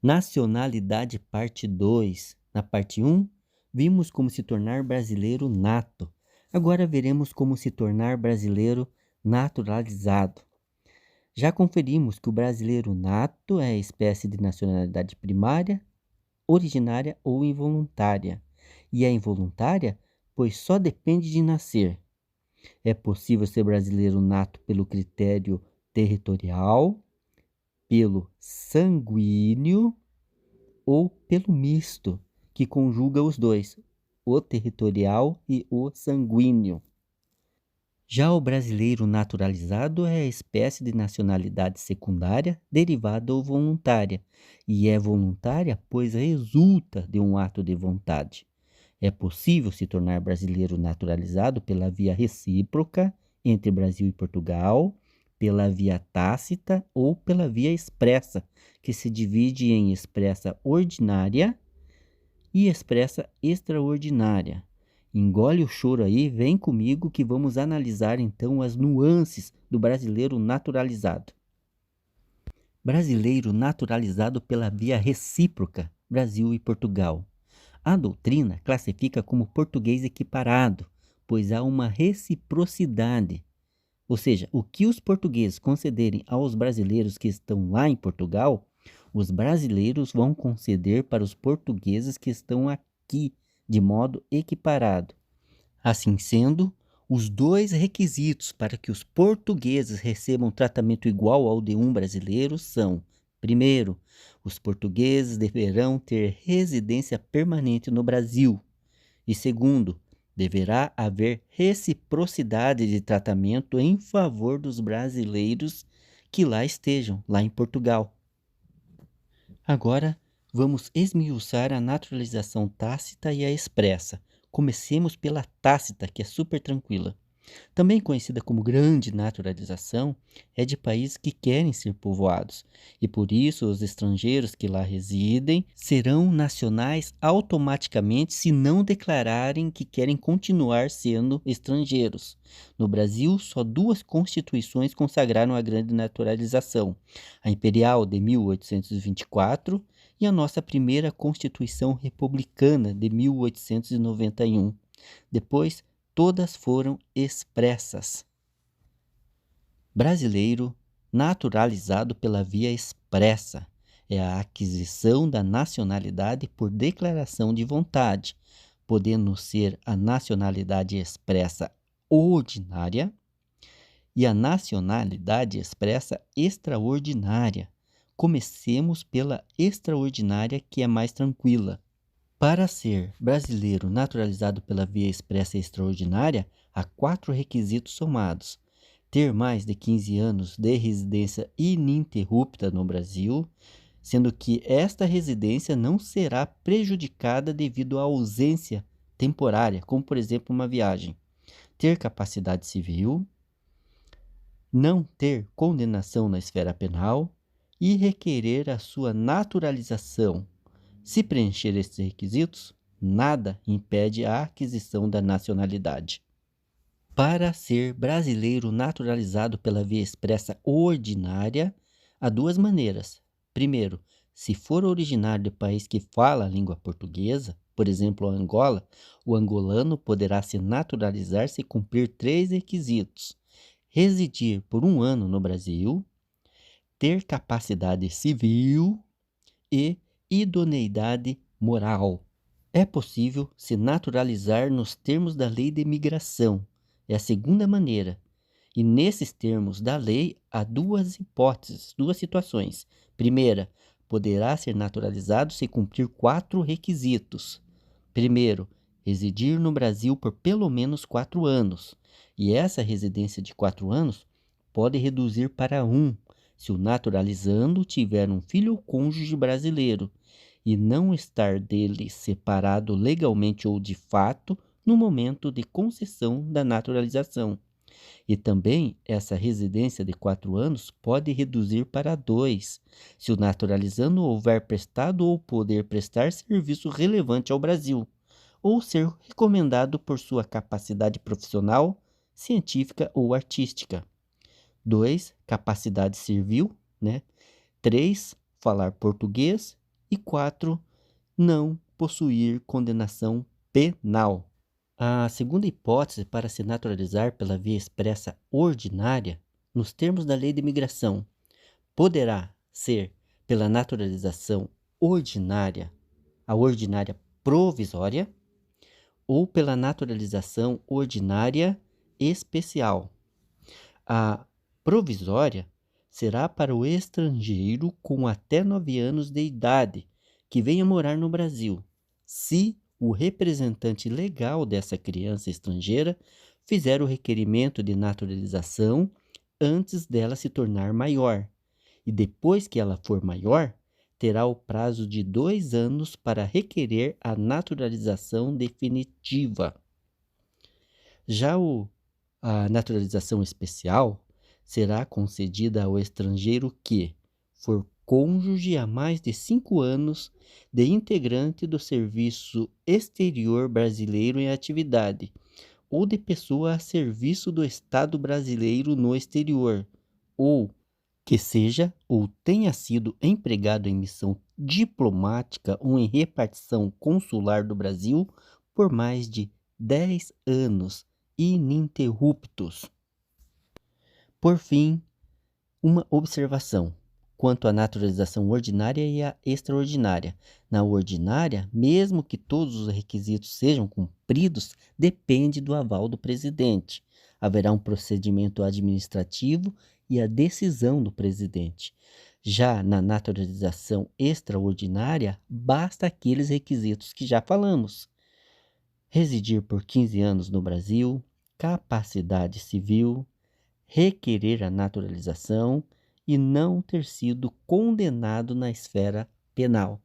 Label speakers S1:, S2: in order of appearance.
S1: Nacionalidade parte 2. Na parte 1, vimos como se tornar brasileiro nato. Agora veremos como se tornar brasileiro naturalizado. Já conferimos que o brasileiro nato é a espécie de nacionalidade primária, originária ou involuntária. E é involuntária, pois só depende de nascer. É possível ser brasileiro nato pelo critério territorial, pelo sanguíneo ou pelo misto, que conjuga os dois, o territorial e o sanguíneo. Já o brasileiro naturalizado é a espécie de nacionalidade secundária, derivada ou voluntária, e é voluntária pois resulta de um ato de vontade. É possível se tornar brasileiro naturalizado pela via recíproca entre Brasil e Portugal, pela via tácita ou pela via expressa, que se divide em expressa ordinária e expressa extraordinária. Engole o choro aí, vem comigo que vamos analisar então as nuances do brasileiro naturalizado. Brasileiro naturalizado pela via recíproca, Brasil e Portugal. A doutrina classifica como português equiparado, pois há uma reciprocidade. Ou seja, o que os portugueses concederem aos brasileiros que estão lá em Portugal, os brasileiros vão conceder para os portugueses que estão aqui, de modo equiparado. Assim sendo, os dois requisitos para que os portugueses recebam tratamento igual ao de um brasileiro são: primeiro, os portugueses deverão ter residência permanente no Brasil, e segundo, deverá haver reciprocidade de tratamento em favor dos brasileiros que lá estejam, lá em Portugal. Agora, vamos esmiuçar a naturalização tácita e a expressa. Comecemos pela tácita, que é super tranquila. Também conhecida como grande naturalização, é de países que querem ser povoados, e por isso os estrangeiros que lá residem serão nacionais automaticamente se não declararem que querem continuar sendo estrangeiros. No Brasil, só duas constituições consagraram a grande naturalização: a Imperial de 1824 e a nossa primeira Constituição Republicana de 1891. Depois, todas foram expressas. Brasileiro naturalizado pela via expressa é a aquisição da nacionalidade por declaração de vontade, podendo ser a nacionalidade expressa ordinária e a nacionalidade expressa extraordinária. Comecemos pela extraordinária, que é mais tranquila. Para ser brasileiro naturalizado pela via expressa extraordinária, há 4 requisitos somados: ter mais de 15 anos de residência ininterrupta no Brasil, sendo que esta residência não será prejudicada devido à ausência temporária, como por exemplo uma viagem; ter capacidade civil, não ter condenação na esfera penal e requerer a sua naturalização. Se preencher estes requisitos, nada impede a aquisição da nacionalidade. Para ser brasileiro naturalizado pela via expressa ordinária, há 2 maneiras. Primeiro, se for originário de país que fala a língua portuguesa, por exemplo, Angola, o angolano poderá se naturalizar se cumprir 3 requisitos: residir por 1 ano no Brasil, ter capacidade civil e idoneidade moral. É possível se naturalizar nos termos da lei de imigração. É a segunda maneira. E nesses termos da lei há 2 hipóteses, 2 situações. Primeira, poderá ser naturalizado se cumprir 4 requisitos. Primeiro, residir no Brasil por pelo menos 4 anos. E essa residência de 4 anos pode reduzir para 1, se o naturalizando tiver um filho ou cônjuge brasileiro e não estar dele separado legalmente ou de fato no momento de concessão da naturalização. E também essa residência de 4 anos pode reduzir para 2, se o naturalizando houver prestado ou poder prestar serviço relevante ao Brasil, ou ser recomendado por sua capacidade profissional, científica ou artística. 2, capacidade civil, né? 3, falar português. E 4, não possuir condenação penal. A segunda hipótese para se naturalizar pela via expressa ordinária, nos termos da Lei de Imigração, poderá ser pela naturalização ordinária, a ordinária provisória, ou pela naturalização ordinária especial. A provisória será para o estrangeiro com até 9 anos de idade que venha morar no Brasil, se o representante legal dessa criança estrangeira fizer o requerimento de naturalização antes dela se tornar maior. E depois que ela for maior, terá o prazo de 2 anos para requerer a naturalização definitiva. Já a naturalização especial será concedida ao estrangeiro que for cônjuge há mais de 5 anos de integrante do Serviço Exterior Brasileiro em atividade, ou de pessoa a serviço do Estado brasileiro no exterior, ou que seja ou tenha sido empregado em missão diplomática ou em repartição consular do Brasil por mais de 10 anos ininterruptos. Por fim, uma observação quanto à naturalização ordinária e à extraordinária. Na ordinária, mesmo que todos os requisitos sejam cumpridos, depende do aval do presidente. Haverá um procedimento administrativo e a decisão do presidente. Já na naturalização extraordinária, basta aqueles requisitos que já falamos: residir por 15 anos no Brasil, capacidade civil, requerer a naturalização e não ter sido condenado na esfera penal.